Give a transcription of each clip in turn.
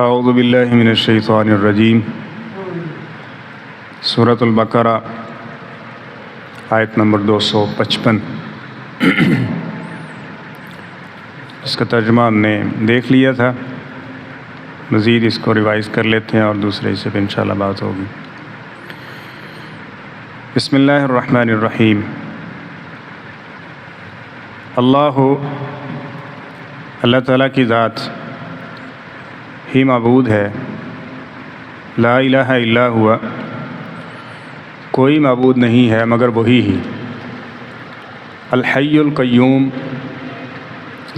اعوذ باللہ من الشیطان الرجیم۔ سورۃ البقرہ آیت نمبر 255۔ اس کا ترجمہ ہم نے دیکھ لیا تھا، مزید اس کو ریوائز کر لیتے ہیں اور دوسرے حصے پہ انشاءاللہ بات ہوگی۔ بسم اللہ الرحمن الرحیم۔ اللہ تعالیٰ کی ذات ہی معبود ہے، لا الہ الا ہوا، کوئی معبود نہیں ہے مگر وہی ہی۔ الحی القیوم،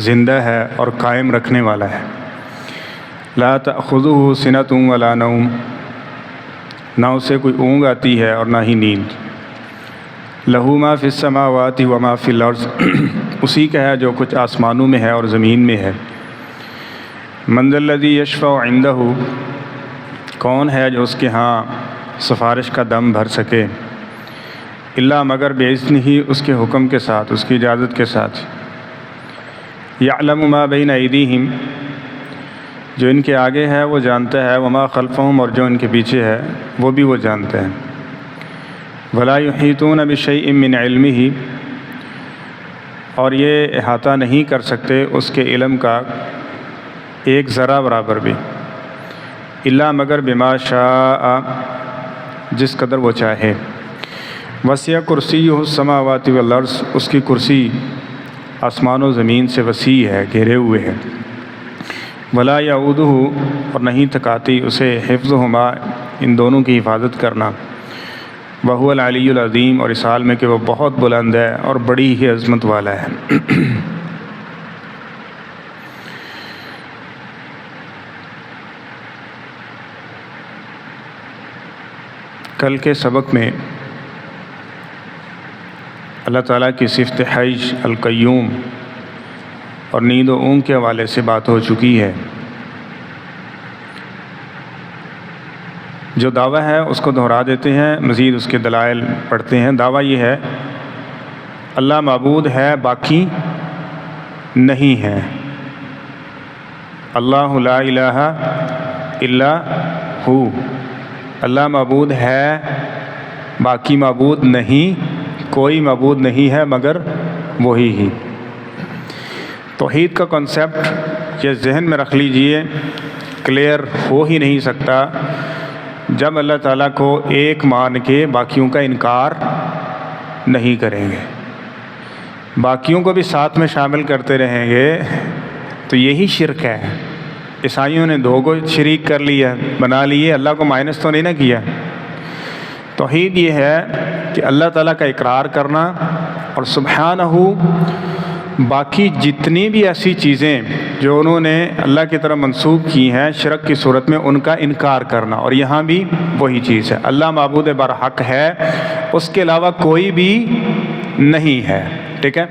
زندہ ہے اور قائم رکھنے والا ہے۔ لا تأخذہ سنۃ ولا نوم، نہ اسے کوئی اونگ آتی ہے اور نہ ہی نیند۔ لہ ما فی السماوات و ما فی الارض، اسی کا ہے جو کچھ آسمانوں میں ہے اور زمین میں ہے۔ من ذا الذی یشفع عندہ، کون ہے جو اس کے ہاں سفارش کا دم بھر سکے۔ الا مگر باذنہ، اس کے حکم کے ساتھ، اس کی اجازت کے ساتھ۔ یعلم ما بین ایدیہم، جو ان کے آگے ہے وہ جانتا ہے، وما خلفہم، اور جو ان کے پیچھے ہے وہ بھی وہ جانتا ہے۔ ولا یحیطون بشیء من علمہ، اور یہ احاطہ نہیں کر سکتے اس کے علم کا ایک ذرہ برابر بھی۔ الا مگر بما شاء، جس قدر وہ چاہے۔ وسع کرسیہ السماوات والارض، اس کی کرسی آسمان و زمین سے وسیع ہے، گھیرے ہوئے ہے۔ ولا یعودہ، اور نہیں تھکاتی اسے حفظہما، ان دونوں کی حفاظت کرنا۔ وہو العلی العظیم، اور اس حال میں کہ وہ بہت بلند ہے اور بڑی ہی عظمت والا ہے۔ کل کے سبق میں اللہ تعالیٰ کی صفت حی القیوم اور نیند و اونگ کے حوالے سے بات ہو چکی ہے۔ جو دعویٰ ہے اس کو دہرا دیتے ہیں، مزید اس کے دلائل پڑھتے ہیں۔ دعویٰ یہ ہے اللہ معبود ہے، باقی نہیں ہے۔ اللہ لا الہ الا ہو، اللہ معبود ہے، باقی معبود نہیں، کوئی معبود نہیں ہے مگر وہی ہی۔ توحید کا کنسیپٹ یہ ذہن میں رکھ لیجئے، کلیئر ہو ہی نہیں سکتا جب اللہ تعالیٰ کو ایک مان کے باقیوں کا انکار نہیں کریں گے۔ باقیوں کو بھی ساتھ میں شامل کرتے رہیں گے تو یہی شرک ہے۔ عیسائیوں نے دو کو شریک کر لیا، بنا لیے، اللہ کو مائنس تو نہیں نہ کیا۔ توحید یہ ہے کہ اللہ تعالیٰ کا اقرار کرنا اور سبحانہ، باقی جتنی بھی ایسی چیزیں جو انہوں نے اللہ کی طرف منسوب کی ہیں شرک کی صورت میں، ان کا انکار کرنا۔ اور یہاں بھی وہی چیز ہے، اللہ معبود برحق ہے، اس کے علاوہ کوئی بھی نہیں ہے۔ ٹھیک ہے،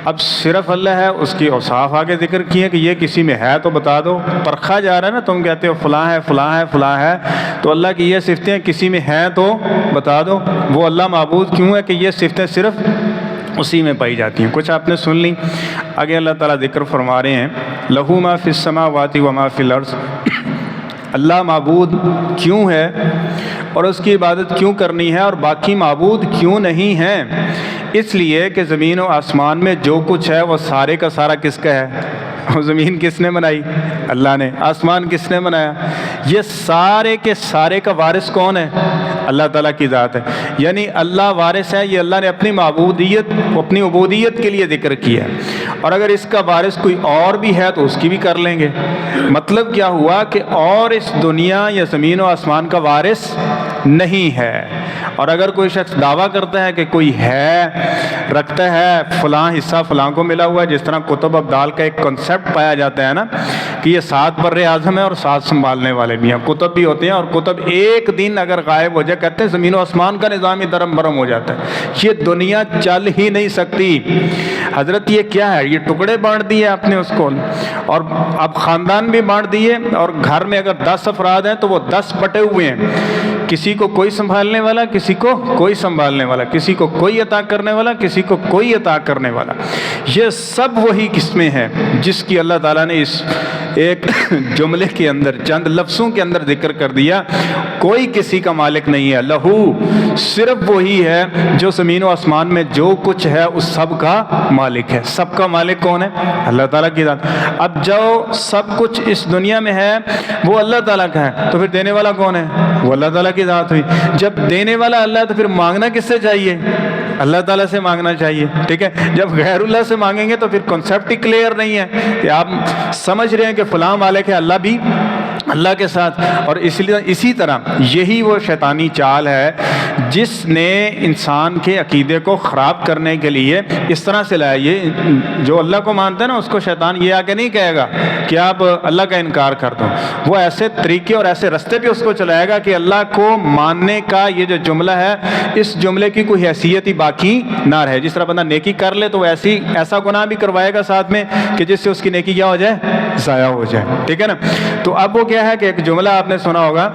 اب صرف اللہ ہے، اس کی اوصاف آگے ذکر کیے کہ یہ کسی میں ہے تو بتا دو۔ پرکھا جا رہا ہے نا، تم کہتے ہو فلاں ہے فلاں ہے فلاں ہے، تو اللہ کی یہ صفتیں کسی میں ہیں تو بتا دو۔ وہ اللہ معبود کیوں ہے کہ یہ صفتیں صرف اسی میں پائی جاتی ہیں۔ کچھ آپ نے سن لی، آگے اللہ تعالیٰ ذکر فرما رہے ہیں لہو ما فی السماوات و ما فی الارض۔ اللہ معبود کیوں ہے اور اس کی عبادت کیوں کرنی ہے اور باقی معبود کیوں نہیں ہیں؟ اس لیے کہ زمین و آسمان میں جو کچھ ہے وہ سارے کا سارا کس کا ہے؟ وہ زمین کس نے بنائی؟ اللہ نے۔ آسمان کس نے بنایا؟ یہ سارے کے سارے کا وارث کون ہے؟ اللہ تعالیٰ کی ذات ہے۔ یعنی اللہ وارث ہے، یہ اللہ نے اپنی معبودیت، اپنی عبودیت کے لیے ذکر کیا ہے۔ اور اگر اس کا وارث کوئی اور بھی ہے تو اس کی بھی کر لیں گے۔ مطلب کیا ہوا کہ اور اس دنیا یا زمین و آسمان کا وارث نہیں ہے۔ اور اگر کوئی شخص دعویٰ کرتا ہے کہ کوئی ہے، رکھتا ہے فلاں حصہ فلاں کو ملا ہوا ہے، جس طرح کتب ابدال کا ایک کنسیپٹ پایا جاتا ہے نا کہ یہ 7 بر اعظم ہے اور 7 سنبھالنے والے بھی ہیں، کتب بھی ہوتے ہیں، اور کتب ایک دن اگر غائب ہو جائے کہتے ہیں زمین و آسمان کا نظام ہی درم برم ہو جاتا ہے، یہ دنیا چل ہی نہیں سکتی۔ حضرت یہ کیا ہے؟ یہ ٹکڑے بانٹ دیے آپ نے اس کو، اور اب خاندان بھی بانٹ دیے، اور گھر میں اگر 10 افراد ہیں تو وہ 10 بٹے ہوئے ہیں۔ کسی کو کوئی سنبھالنے والا، کسی کو کوئی سنبھالنے والا، کسی کو کوئی عطا کرنے والا، کسی کو کوئی عطا کرنے والا، یہ سب وہی قسمیں ہیں جس کی اللہ تعالیٰ نے اس ایک جملے کے اندر چند لفظوں کے اندر ذکر کر دیا۔ کوئی کسی کا مالک نہیں ہے، لہو صرف وہی ہے جو زمین و آسمان میں جو کچھ ہے اس سب کا مالک ہے۔ سب کا مالک کون ہے؟ اللہ تعالیٰ کی ذات۔ اب جو سب کچھ اس دنیا میں ہے وہ اللہ تعالیٰ کا ہے، تو پھر دینے والا کون ہے؟ وہ اللہ تعالیٰ کی ذات ہوئی۔ جب دینے والا اللہ ہے تو پھر مانگنا کس سے چاہیے؟ اللہ تعالیٰ سے مانگنا چاہیے، ٹھیک ہے۔ جب غیر اللہ سے مانگیں گے تو پھر کنسیپٹ ہی کلیئر نہیں ہے کہ آپ سمجھ رہے ہیں کہ فلاں مالک ہے، اللہ بھی اللہ کے ساتھ۔ اور اسی طرح یہی وہ شیطانی چال ہے جس نے انسان کے عقیدے کو خراب کرنے کے لیے اس طرح سے لایا۔ یہ جو اللہ کو مانتا ہے نا، اس کو شیطان یہ آگے نہیں کہے گا کہ آپ اللہ کا انکار کر دو، وہ ایسے طریقے اور ایسے رستے پہ اس کو چلائے گا کہ اللہ کو ماننے کا یہ جو جملہ ہے، اس جملے کی کوئی حیثیت ہی باقی نہ رہے۔ جس طرح بندہ نیکی کر لے تو وہ ایسا گناہ بھی کروائے گا ساتھ میں کہ جس سے اس کی نیکی کیا ہو جائے؟ ضائع ہو جائے، ٹھیک ہے نا۔ تو اب وہ کیا ہے کہ ایک جملہ آپ نے سنا ہوگا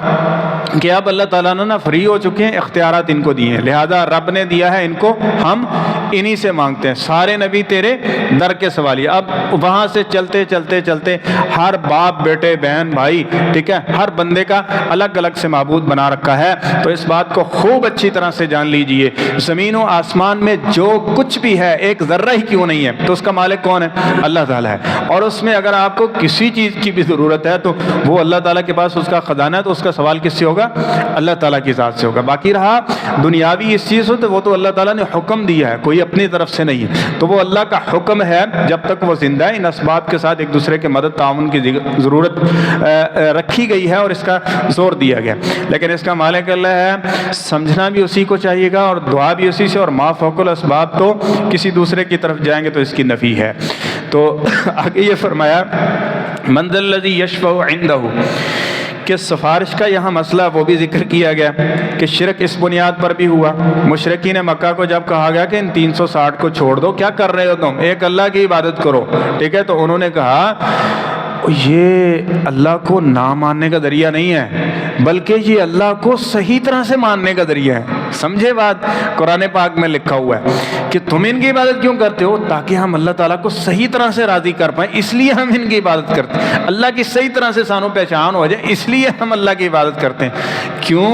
کہ اب اللہ تعالیٰ نے فری ہو چکے ہیں، اختیارات ان کو دیے ہیں، لہذا رب نے دیا ہے ان کو، ہم انہی سے مانگتے ہیں۔ سارے نبی تیرے در کے سوالیے۔ اب وہاں سے چلتے چلتے چلتے ہر باپ، بیٹے، بہن، بھائی، ٹھیک ہے، ہر بندے کا الگ الگ سے معبود بنا رکھا ہے۔ تو اس بات کو خوب اچھی طرح سے جان لیجئے، زمین و آسمان میں جو کچھ بھی ہے، ایک ذرہ ہی کیوں نہیں ہے، تو اس کا مالک کون ہے؟ اللہ تعالیٰ ہے۔ اور اس میں اگر آپ کو کسی چیز کی بھی ضرورت ہے تو وہ اللہ تعالیٰ کے پاس اس کا خزانہ ہے، تو اس کا سوال کس سے ہوگا؟ اللہ تعالیٰ کی ذات سے ہوگا۔ باقی رہا دنیاوی اس چیز ہو تو وہ تو اللہ تعالیٰ نے حکم دیا ہے، کوئی اپنی طرف سے نہیں ہے، تو وہ اللہ کا حکم ہے۔ جب تک وہ زندہ ہے، ان اسباب کے ساتھ ایک دوسرے کے مدد تعاون کی ضرورت رکھی گئی ہے اور اس کا زور دیا گیا، لیکن اس کا مالک اللہ ہے، سمجھنا بھی اسی کو چاہیے گا اور دعا بھی اسی سے، اور ما فوق الاسباب تو کسی دوسرے کی طرف جائیں گے تو اس کی نفی ہے۔ تو آگے یہ فرمایا من ذا الذی یشفع عندہ، کہ سفارش کا یہاں مسئلہ وہ بھی ذکر کیا گیا کہ شرک اس بنیاد پر بھی ہوا۔ مشرکین مکہ کو جب کہا گیا کہ ان 360 کو چھوڑ دو، کیا کر رہے ہو تم، ایک اللہ کی عبادت کرو، ٹھیک ہے، تو انہوں نے کہا یہ اللہ کو نہ ماننے کا ذریعہ نہیں ہے، بلکہ یہ اللہ کو صحیح طرح سے ماننے کا ذریعہ ہے۔ سمجھے بات؟ قرآن پاک میں لکھا ہوا ہے کہ تم ان کی عبادت کیوں کرتے ہو؟ تاکہ ہم اللہ تعالیٰ کو صحیح طرح سے راضی کر پائیں، اس لیے ہم ان کی عبادت کرتے ہیں۔ اللہ کی صحیح طرح سے سانو پہچان ہو جائے، اس لیے ہم اللہ کی عبادت کرتے ہیں۔ کیوں؟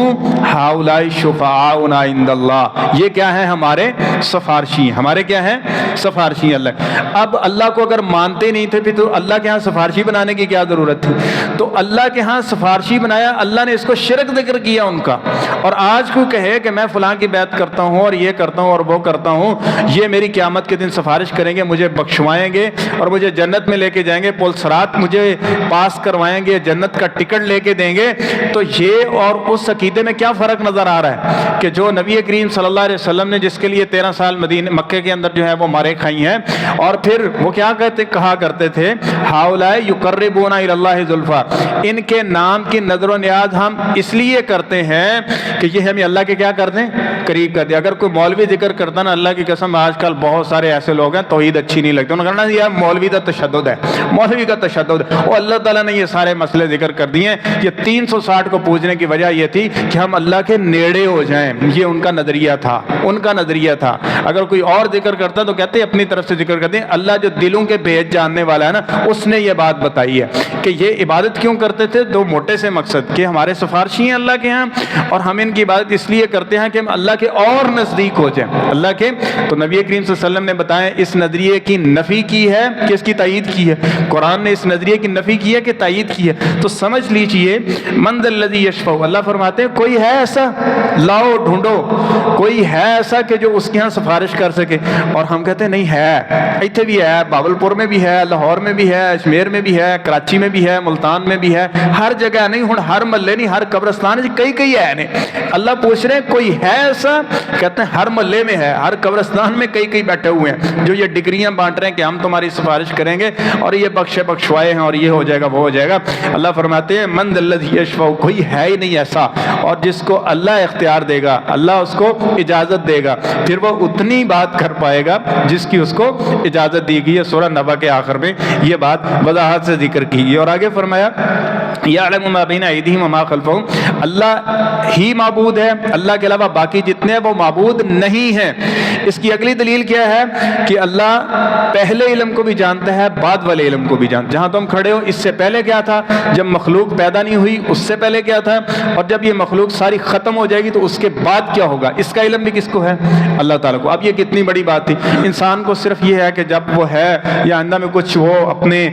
ہؤلاء شفعاؤنا عند اللہ، یہ کیا ہے؟ ہمارے سفارشی، ہمارے کیا ہیں؟ سفارشی اللہ۔ اب اللہ کو اگر مانتے نہیں تھے پھر تو اللہ کے ہاں سفارشی بنانے کی کیا ضرورت تھی؟ تو اللہ کے ہاں سفارشی بنایا، اللہ نے اس کو شرک ذکر کیا ان کا۔ اور آج کوئی کہے کہ میں فلاں کی بیعت کرتا ہوں اور یہ کرتا ہوں اور وہ کرتا ہوں، یہ میری قیامت کے دن سفارش کریں گے، مجھے بخشوائیں گے اور مجھے جنت میں لے کے جائیں گے، پل صراط مجھے پاس کروائیں گے، جنت کا ٹکٹ لے کے دیں گے، تو یہ اور اس عقیدے میں کیا فرق نظر آ رہا ہے کہ جو نبی کریم صلی اللہ علیہ وسلم نے جس کے لیے 13 سال مکے کے اندر جو ہے وہ مارے کھائی ہیں، اور پھر وہ کیا کہا کرتے تھے ہؤلاء یقربونا الی اللہ زلفیٰ، ان کے نام کی نظر و نیاز ہم اس لیے کرتے ہیں کہ یہ ہمیں اللہ کے کیا کر دیں؟ قریب کر دیں۔ اگر کوئی مولوی ذکر کرتا نا، اللہ کی قسم آج کل بہت سارے ایسے لوگ ہیں توحید اچھی نہیں لگتی، انہوں نے کہنا یہ مولوی کا تشدد ہے، مولوی کا تشدد ہے۔ اور اللہ تعالیٰ نے یہ سارے مسئلے ذکر کر دیے ہیں۔ یہ 360 کو پوجنے کی وجہ یہ تھی کہ ہم اللہ کے نیڑے ہو جائیں، یہ ان کا نظریہ تھا، ان کا نظریہ تھا۔ اگر کوئی اور ذکر کرتا تو کہتے ہیں اپنی طرف سے ذکر کرتے ہیں، اللہ جو دلوں کے بھید جاننے والا ہے نا، اس نے یہ بات بتائی ہے کہ یہ عبادت کیوں کرتے تھے؟ دو موٹے سے مقصد کہ ہمارے سفارشی ہیں اللہ کے ہاں، اور ہم ان کی عبادت اس لیے کرتے ہیں کہ ہم اللہ کے اور نزدیک ہو جائیں، اللہ کے۔ تو نبی کریم صلی اللہ علیہ وسلم نے بتایا اس نظریے کی نفی کی ہے کہ اس کی تائید کی ہے، قرآن نے اس نظریے کی نفی کی ہے کہ تائید کی ہے۔ تو سمجھ لیجئے من ذا الذی یشفع، اللہ فرماتے ہیں کوئی ہے ایسا، لاؤ ڈھونڈو، کوئی ہے ایسا کہ جو اس کے ہاں سفارش کر سکے؟ اور ہم کہتے ہیں نہیں ہے، ایتھے بھی ہے، باولپور میں بھی ہے، لاہور میں بھی ہے، اجمیر میں بھی ہے، کراچی میں بھی ہے، ملتان میں بھی ہے، ہر جگہ نہیں، ہن ہر محلے نہیں، ہر قبرستان کئی ہے نہیں۔ اللہ پوچھ رہے ہیں کوئی ہے ایسا؟ کہتے ہیں ہر محلے میں ہے، ہر قبرستان میں کئی بیٹھے ہوئے ہیں جو یہ ڈگریاں بانٹ رہے ہیں کہ ہم تمہاری سفارش کریں گے اور یہ بخشوائے ہیں اور یہ ہو جائے گا وہ ہو جائے گا۔ اللہ فرماتے ہیں من ذا الذی یشفع، کوئی ہے ہی نہیں ایسا، اور جس کو اللہ اختیار دے گا، اللہ اس کو اجازت دے گا، پھر وہ اتنی بات کر پائے گا جس کی اس کو اجازت دی گئی ہے۔ سورہ نبا کے آخر میں یہ بات وضاحت سے ذکر کی گئی، اور آگے فرمایا یعلم ما بین ایدیہم وما خلفہم، اللہ ہی معبود ہے، اللہ کے علاوہ باقی جتنے وہ معبود نہیں ہیں۔ اس کی اگلی دلیل کیا ہے کہ اللہ پہلے علم کو بھی جانتا ہے، بعد والے علم کو بھی جانتا ہے۔ جہاں تم کھڑے ہو اس سے پہلے کیا تھا، جب مخلوق پیدا نہیں ہوئی اس سے پہلے کیا تھا، اور جب یہ مخلوق ساری ختم ہو جائے گی تو اس کے بعد کیا ہوگا، اس کا علم بھی کس کو ہے، اللہ تعالیٰ کو۔ اب یہ کتنی بڑی بات تھی، انسان کو صرف یہ ہے کہ جب وہ ہے یا آئندہ میں کچھ وہ اپنے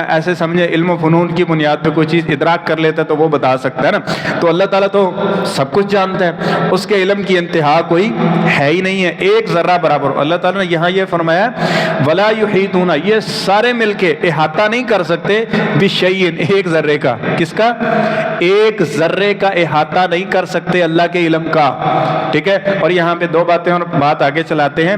ایسے سمجھے علم و فنون کی بنیاد پہ کوئی چیز ادراک کر لیتا ہے تو وہ بتا سکتا ہے نا، تو اللہ تعالیٰ تو سب کچھ جانتا ہے، اس کے علم کی انتہا کوئی ہے ہی نہیں ہے، ایک ذرہ برابر۔ اللہ تعالیٰ نے یہاں یہ فرمایا ولا یحیطون، یہ سارے مل کے احاطہ نہیں کر سکتے بشیء، ایک ذرے کا، کس کا، ایک ذرے کا احاطہ نہیں کر سکتے اللہ کے علم کا، ٹھیک ہے۔ اور یہاں پہ دو باتیں اور بات آگے چلاتے ہیں۔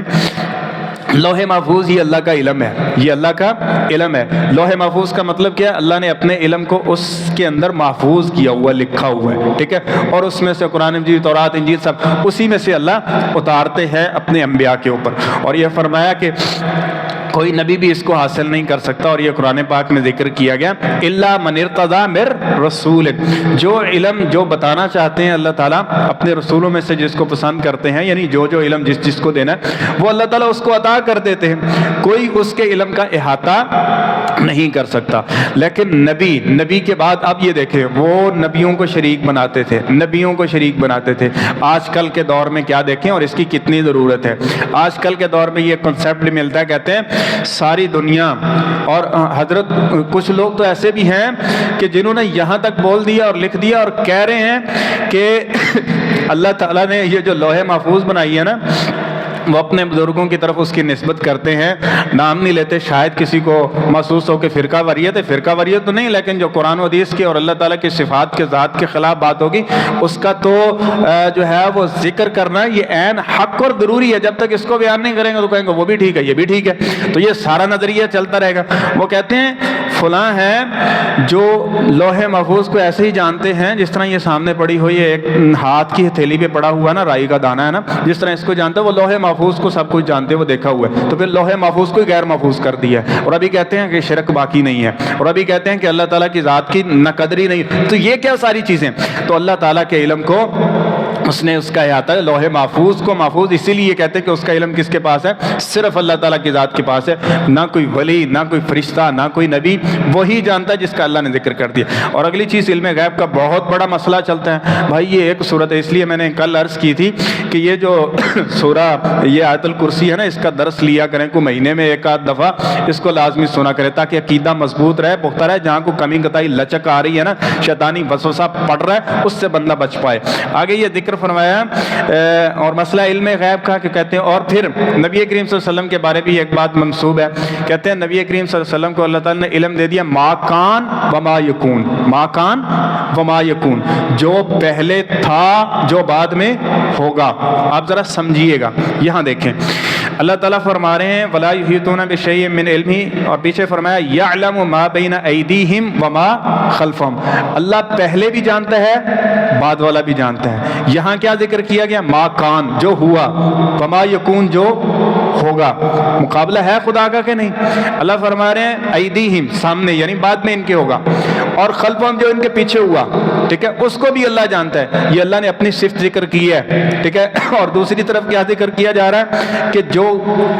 لوح محفوظ یہ اللہ کا علم ہے، یہ اللہ کا علم ہے۔ لوح محفوظ کا مطلب کیا ہے، اللہ نے اپنے علم کو اس کے اندر محفوظ کیا ہوا، لکھا ہوا ہے، ٹھیک ہے۔ اور اس میں سے قرآن مجید، تورات، انجیل سب اسی میں سے اللہ اتارتے ہیں اپنے انبیاء کے اوپر۔ اور یہ فرمایا کہ کوئی نبی بھی اس کو حاصل نہیں کر سکتا، اور یہ قرآن پاک میں ذکر کیا گیا الا من ارتضی من رسول، جو علم جو بتانا چاہتے ہیں اللہ تعالیٰ اپنے رسولوں میں سے جس کو پسند کرتے ہیں، یعنی جو علم جس کو دینا ہے وہ اللہ تعالیٰ اس کو عطا کر دیتے ہیں، کوئی اس کے علم کا احاطہ نہیں کر سکتا۔ لیکن نبی کے بعد اب یہ دیکھیں، وہ نبیوں کو شریک بناتے تھے، نبیوں کو شریک بناتے تھے۔ آج کل کے دور میں کیا دیکھیں اور اس کی کتنی ضرورت ہے، آج کل کے دور میں یہ کنسیپٹ ملتا ہے، کہتے ہیں ساری دنیا، اور حضرت کچھ لوگ تو ایسے بھی ہیں کہ جنہوں نے یہاں تک بول دیا اور لکھ دیا اور کہہ رہے ہیں کہ اللہ تعالیٰ نے یہ جو لوح محفوظ بنائی ہے نا، وہ اپنے بزرگوں کی طرف اس کی نسبت کرتے ہیں، نام نہیں لیتے، شاید کسی کو محسوس ہو کہ فرقہ واریت ہے، فرقہ واریت تو نہیں، لیکن جو قرآن و حدیث کے اور اللہ تعالیٰ کی صفات کے ذات کے خلاف بات ہوگی اس کا تو جو ہے وہ ذکر کرنا یہ عین حق اور ضروری ہے۔ جب تک اس کو بیان نہیں کریں گے تو کہیں گے وہ بھی ٹھیک ہے، یہ بھی ٹھیک ہے، تو یہ سارا نظریہ چلتا رہے گا۔ وہ کہتے ہیں فلاں ہے جو لوح محفوظ کو ایسے ہی جانتے ہیں جس طرح یہ سامنے پڑی ہوئی ہے، ایک ہاتھ کی ہتھیلی پہ پڑا ہوا نا رائی کا دانہ ہے نا، جس طرح اس کو جانتا ہے، وہ لوح محفوظ کو سب کچھ جانتے، وہ دیکھا ہوا ہے، تو پھر لوح محفوظ کو غیر محفوظ کر دیا ہے، اور ابھی کہتے ہیں کہ شرک باقی نہیں ہے، اور ابھی کہتے ہیں کہ اللہ تعالیٰ کی ذات کی نہ قدری نہیں، تو یہ کیا ساری چیزیں، تو اللہ تعالیٰ کے علم کو اس نے اس کا احاطہ ہے، لوح محفوظ کو محفوظ اسی لیے کہتے ہیں کہ اس کا علم کس کے پاس ہے، صرف اللہ تعالیٰ کی ذات کے پاس ہے، نہ کوئی ولی، نہ کوئی فرشتہ، نہ کوئی نبی، وہی جانتا ہے جس کا اللہ نے ذکر کر دیا۔ اور اگلی چیز علم غیب کا بہت بڑا مسئلہ چلتا ہے بھائی، یہ ایک صورت ہے، اس لیے میں نے کل عرض کی تھی کہ یہ جو سورہ یہ آیت الکرسی ہے نا، اس کا درس لیا کریں، کوئی مہینے میں ایک آدھ دفعہ اس کو لازمی سنا کرے تاکہ عقیدہ مضبوط رہے، پختہ رہے، جہاں کو کمی قطعی لچک آ رہی ہے نا، شیطانی وسوسہ پڑ رہا ہے، اس سے بندہ بچ پائے۔ آگے یہ ذکر فرمایا اور مسئلہ علم غیب کا کہ کہتے ہیں، اور پھر نبی کریم صلی اللہ علیہ وسلم کے بارے بھی ایک بات منسوب ہے، کہتے ہیں نبی کریم صلی اللہ علیہ وسلم کو اللہ تعالیٰ نے علم دے دیا ما کان وما یکون، ما کان وما یکون، جو پہلے تھا جو بعد میں ہوگا۔ آپ ذرا سمجھیے گا، یہاں دیکھیں اللہ تعالیٰ فرما رہے ہیں ولا یحیطون بشیء من علمہ، اور پیچھے فرمایا یعلم ما بین ایدیہم وما خلفہم، اللہ پہلے بھی جانتا ہے بعد والا بھی جانتا ہے۔ یہاں کیا ذکر کیا گیا، ما کان جو ہوا، وما یکون جو ہوگا، مقابلہ ہے خدا کا کہ نہیں؟ اللہ فرما رہے ہیں ایدیہم سامنے یعنی بعد میں ان کے ہوگا، اور خلفہم جو ان کے پیچھے ہوا، ٹھیک ہے، اس کو بھی اللہ جانتا ہے۔ یہ اللہ نے اپنی صفت ذکر کی ہے، ٹھیک ہے، اور دوسری طرف کیا ذکر کیا جا رہا ہے کہ جو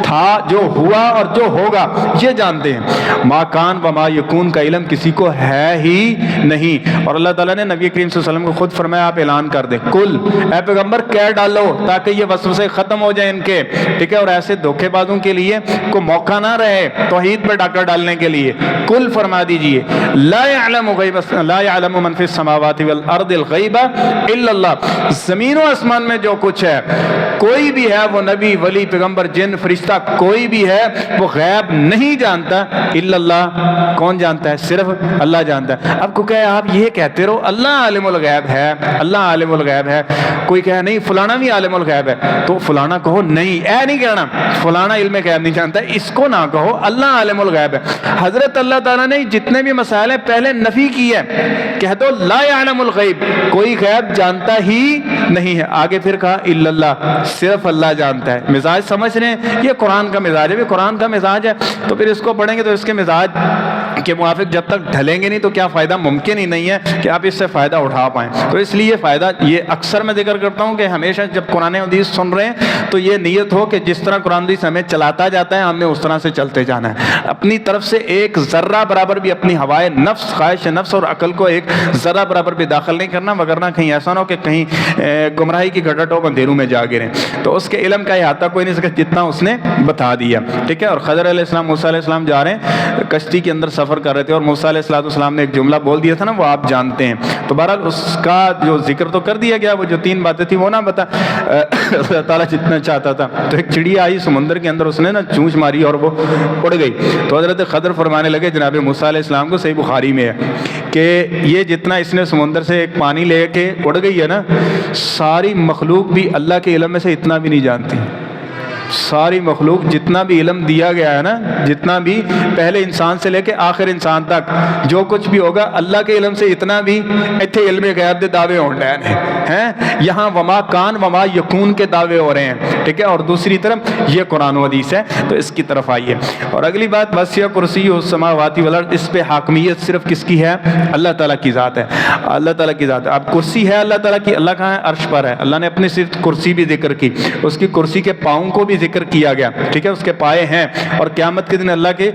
تھا، جو ہوا اور جو ہوگا یہ جانتے ہیں۔ ما کان وما یکون کا علم کسی کو ہے ہی نہیں، اور اللہ تعالیٰ نے نبی کریم صلی اللہ علیہ وسلم کو خود فرمایا آپ اعلان کر دیں، کل اے پیغمبر کہہ ڈالو تاکہ یہ وسوسے ختم ہو جائیں ان کے، ٹھیک ہے، اور ایسے دھوکے بازوں کے لیے کو موقع نہ رہے توحید پہ ڈاکہ ڈالنے کے لیے، کل فرما دیجئے لا یعلم من فی السماوات والارض الغیب الا اللہ، زمین و آسمان میں جو کچھ ہے کوئی بھی ہے، وہ نبی، ولی، پیغمبر، جن، فرشتہ، کوئی بھی ہے وہ غیب نہیں جانتا الا اللہ، کون جانتا ہے؟ صرف اللہ جانتا ہے۔ اب کو کہے آپ یہ کہتے رہو اللہ عالم الغیب ہے، اللہ عالم الغیب ہے، کوئی کہے نہیں فلانا بھی عالم الغیب ہے، تو فلانا کہو نہیں، اے نہیں کہنا فلانا علم غیب نہیں جانتا، اس کو نہ کہو، اللہ عالم الغیب ہے۔ حضرت اللہ تعالیٰ نے جتنے بھی مسائل ہیں پہلے نفی کی ہے، کہہ دو لا یعلم الغیب، کوئی غیب جانتا ہی نہیں ہے، آگے پھر کہا الا اللہ، صرف اللہ جانتا ہے۔ مزاج سمجھ رہے ہیں، یہ قرآن کا مزاج ہے، قرآن کا مزاج ہے، تو پھر اس کو پڑھیں گے تو اس کے مزاج کے موافق جب تک ڈھلیں گے نہیں تو کیا فائدہ؟ ممکن ہی نہیں ہے کہ آپ اس سے فائدہ اٹھا پائیں. تو اس لیے فائدہ یہ اکثر میں ذکر کرتا ہوں کہ ہمیشہ جب قرآن حدیث سن رہے ہیں تو یہ نیت ہو کہ جس طرح قرآن حدیث ہمیں چلاتا جاتا ہے ہم نے اس طرح سے چلتے جانا ہے. اپنی طرف سے ایک ذرہ برابر بھی اپنی ہوائے نفس، خواہش نفس اور عقل کو ایک ذرہ برابر بھی داخل نہیں کرنا، وگرنہ کہیں ایسا نہ ہو کہ کہیں گمراہی کی گھٹا ٹوپ اندھیروں میں جا گریں. تو اس کے علم کا احاطہ کوئی نہیں سکتا جتنا اس نے بتا دیا. ٹھیک ہے. اور خضر علیہ السلام موسیٰ علیہ السلام جا رہے ہیں، کشتی کے اندر سفر کر رہے تھے اور موسیٰ علیہ السلام نے ایک جملہ بول دیا تھا نا، وہ آپ جانتے ہیں. تو بہرحال اس کا جو ذکر تو کر دیا گیا، وہ جو 3 باتیں تھیں وہ نہ بتا اللہ تعالیٰ جتنا چاہتا تھا. تو ایک چڑیا آئی سمندر کے اندر، اس نے نا چونچ ماری اور وہ اڑ گئی. تو حضرت خضر فرمانے لگے جناب موسیٰ علیہ السلام کو، صحیح بخاری میں ہے کہ یہ جتنا اس نے سمندر سے ایک پانی لے کے اڑ گئی ہے نا، ساری مخلوق بھی اللہ کے علم میں سے اتنا بھی نہیں جانتی. ساری مخلوق جتنا بھی علم دیا گیا ہے نا، جتنا بھی پہلے انسان سے لے کے آخر انسان تک جو کچھ بھی ہوگا، اللہ کے علم سے اتنا بھی ایتھے علم غیب دے دعوے ہو رہے ہیں. یہاں وما کان وما یکون کے دعوے ہو رہے ہیں. ٹھیک ہے. اور دوسری طرف یہ قرآن و حدیث ہے، تو اس کی طرف آئیے. اور اگلی بات، وسیع کرسی السماوات والارض، اس پہ حاکمیت صرف کس کی ہے؟ اللہ تعالیٰ کی ذات ہے. اللہ تعالیٰ کی ذات ہے. اب کرسی ہے اللہ تعالیٰ کی، اللہ کہاں ہے؟ عرش پر ہے. اللہ نے اپنی صرف کرسی بھی ذکر کی، اس کی کرسی کے پاؤں کو بھی ذکر کیا گیا. ٹھیک ہے. اس کے پائے ہیں، اور قیامت کے دن اللہ کے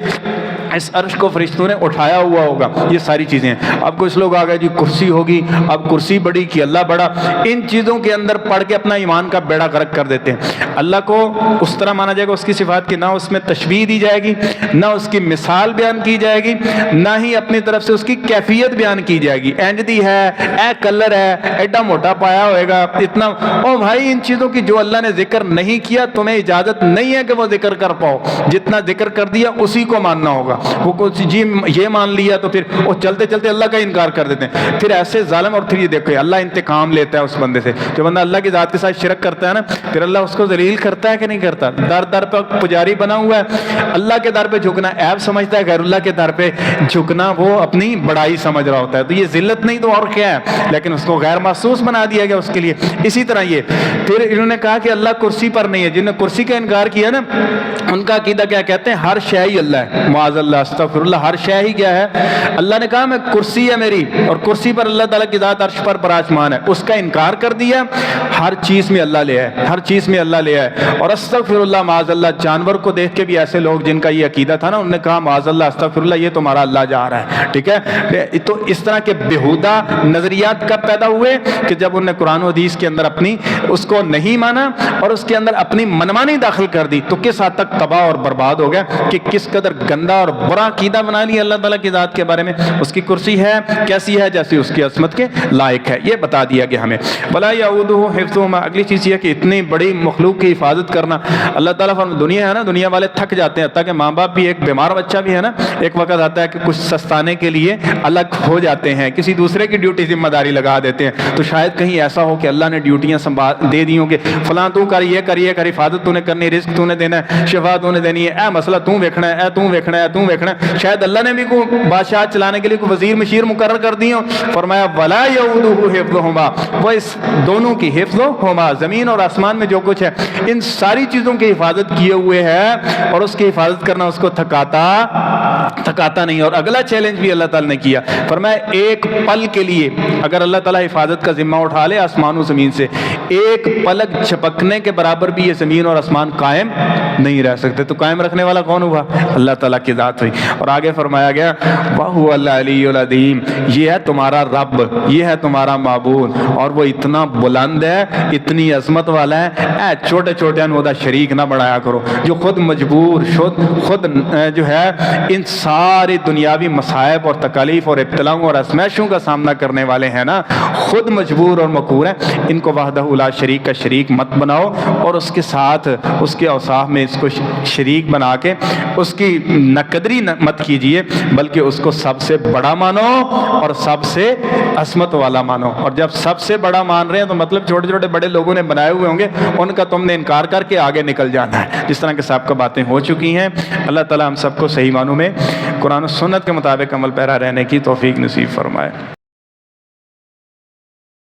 اس عرش کو فرشتوں نے اٹھایا ہوا ہوگا. یہ ساری چیزیں ہیں. اب کچھ لوگ آ گئے جی کرسی ہوگی، اب کرسی بڑی کہ اللہ بڑا. ان چیزوں کے اندر پڑھ کے اپنا ایمان کا بیڑا غرق کر دیتے ہیں. اللہ کو اس طرح مانا جائے گا اس کی صفات کی، نہ اس میں تشبیہ دی جائے گی، نہ اس کی مثال بیان کی جائے گی، نہ ہی اپنی طرف سے اس کی کیفیت بیان کی جائے گی. اینج دی ہے، اے کلر ہے، ایڈا موٹا پایا ہوئے گا، اتنا. او بھائی، ان چیزوں کی جو اللہ نے ذکر نہیں کیا تمہیں اجازت نہیں ہے کہ وہ ذکر کر پاؤ. جتنا ذکر کر دیا اسی کو ماننا ہوگا. وہ کچھ جی یہ مان لیا تو پھر وہ چلتے چلتے اللہ کا انکار کر دیتے ہیں. پھر ایسے ظالم. اور پھر یہ دیکھو اللہ انتقام لیتا ہے اس بندے سے. جو بندہ اللہ کی ذات کے ساتھ شرک کرتا ہے نا، پھر اللہ اس کو ذلیل کرتا ہے کہ نہیں کرتا؟ در در پہ پجاری بنا ہوا ہے. اللہ کے در پہ جھکنا عیب سمجھتا ہے، غیر اللہ کے در پہ جھکنا وہ اپنی بڑائی سمجھ رہا ہوتا ہے. تو یہ ذلت نہیں تو اور کیا ہے، لیکن اس کو غیر محسوس بنا دیا گیا اس کے لیے. اسی طرح یہ پھر انہوں نے کہا کہ اللہ کرسی پر نہیں ہے. جنہوں نے کرسی کا انکار کیا نا، ان کا عقیدہ کیا کہتے ہیں؟ ہر شے ہی اللہ ہے. معاذ اللہ، استغفر اللہ. ہر شے ہی کیا ہے؟ اللہ نے کہا میں کرسی ہے میری، اور کرسی پر اللہ تعالیٰ کی ذات عرش پر براجمان ہے. اس کا انکار کر دیا. ہر چیز میں اللہ لے ہے، ہر چیز میں اللہ لے ہے. اور استغفر اللہ معاذ اللہ. جانور کو دیکھ کے بھی ایسے لوگ جن کا یہ عقیدہ تھا نا، انہوں نے کہا معاذ اللہ، استغفر اللہ، یہ تمہارا اللہ جا رہا ہے. ٹھیک ہے. تو اس طرح کے بےہودہ نظریات کب پیدا ہوئے؟ کہ جب انہوں نے قرآن و حدیث کے اندر اپنی اس کو نہیں مانا اور اس کے اندر اپنی منمانی داخل کر دی. تو کس حد تک تباہ اور برباد ہو گیا کہ کس قدر گندا اور برا عقیدہ بنا لیا اللہ تعالیٰ کی ذات کے بارے میں. اس کی کرسی ہے کیسی ہے؟ جیسی اس کی عظمت کے لائق ہے. یہ بتا دیا گیا ہمیں. ولا یعودہ حفظہما. اگلی چیز یہ کہ اتنی بڑی مخلوق کی حفاظت کرنا. اللہ تعالیٰ دنیا ہے نا، دنیا والے تھک جاتے ہیں. تاکہ ماں باپ بھی، ایک بیمار بچہ بھی ہے نا، ایک وقت آتا ہے کہ کچھ سستانے کے لیے الگ ہو جاتے ہیں، کسی دوسرے کی ڈیوٹی ذمہ داری لگا دیتے ہیں. تو شاید کہیں ایسا ہو کہ اللہ نے ڈیوٹیاں دے دی ہوں کہ فلاں تو کر، یہ کر، یہ کر، حفاظت تو نے کرنی، رزق تو نے دینا ہے، شفا تو نے دینی ہے، اے مسئلہ تو ویکھنا ہے، اے تو ویکھنا ہے، تو ویکھنا ہے. شاید اللہ نے بھی کوئی بادشاہ چلانے کے لیے کوئی وزیر مشیر مقرر کر دی ہوں. فرمایا ولا یعودہ حفظہما. وہ اس دونوں کی حفظہما، زمین اور آسمان میں جو کچھ ہے، ان ساری چیزوں کی حفاظت کیے ہوئے ہے. اور اس کی حفاظت کرنا اس کو تھکاتا نہیں. اور اگلا چیلنج بھی اللہ تعالیٰ نے کیا. فرمایا ایک پل کے لیے اگر اللہ تعالیٰ حفاظت کا ذمہ اٹھا لے آسمان و زمین سے، ایک پلک جھپکنے کے برابر بھی یہ زمین اور آسمان قائم نہیں رہ سکتے. تو قائم رکھنے والا کون ہوا؟ اللہ تعالیٰ کی ذات ہوئی. اور آگے فرمایا گیا وَهُوَ الْعَلِيُّ الْعَظِيمُ. یہ ہے تمہارا رب، یہ ہے تمہارا معبود، اور وہ اتنا بلند ہے، اتنی عظمت والا ہے. اے چھوٹے چھوٹے انودا شریک نہ بڑھایا کرو. جو خود مجبور خود جو ہے ان سارے دنیاوی مصائب اور تکالیف اور ابتلاؤں اور ازمائشوں کا سامنا کرنے والے ہیں نا، خود مجبور اور مقہور ہیں. ان کو وحدہ لا شریک کا شریک مت بناؤ، اور اس کے ساتھ اس کے اوصاف میں اس کو شریک بنا کے اس کی نقدری مت کیجئے، بلکہ اس کو سب سے بڑا مانو اور سب سے عظمت والا مانو. اور جب سب سے بڑا مان رہے ہیں تو مطلب چھوٹے چھوٹے بڑے لوگوں نے بنائے ہوئے ہوں گے، ان کا تم نے انکار کر کے آگے نکل جانا ہے. جس طرح کے سابقہ باتیں ہو چکی ہیں. اللہ تعالیٰ ہم سب کو صحیح معنوں میں قرآن و سنت کے مطابق عمل پیرا رہنے کی توفیق نصیب فرمائے.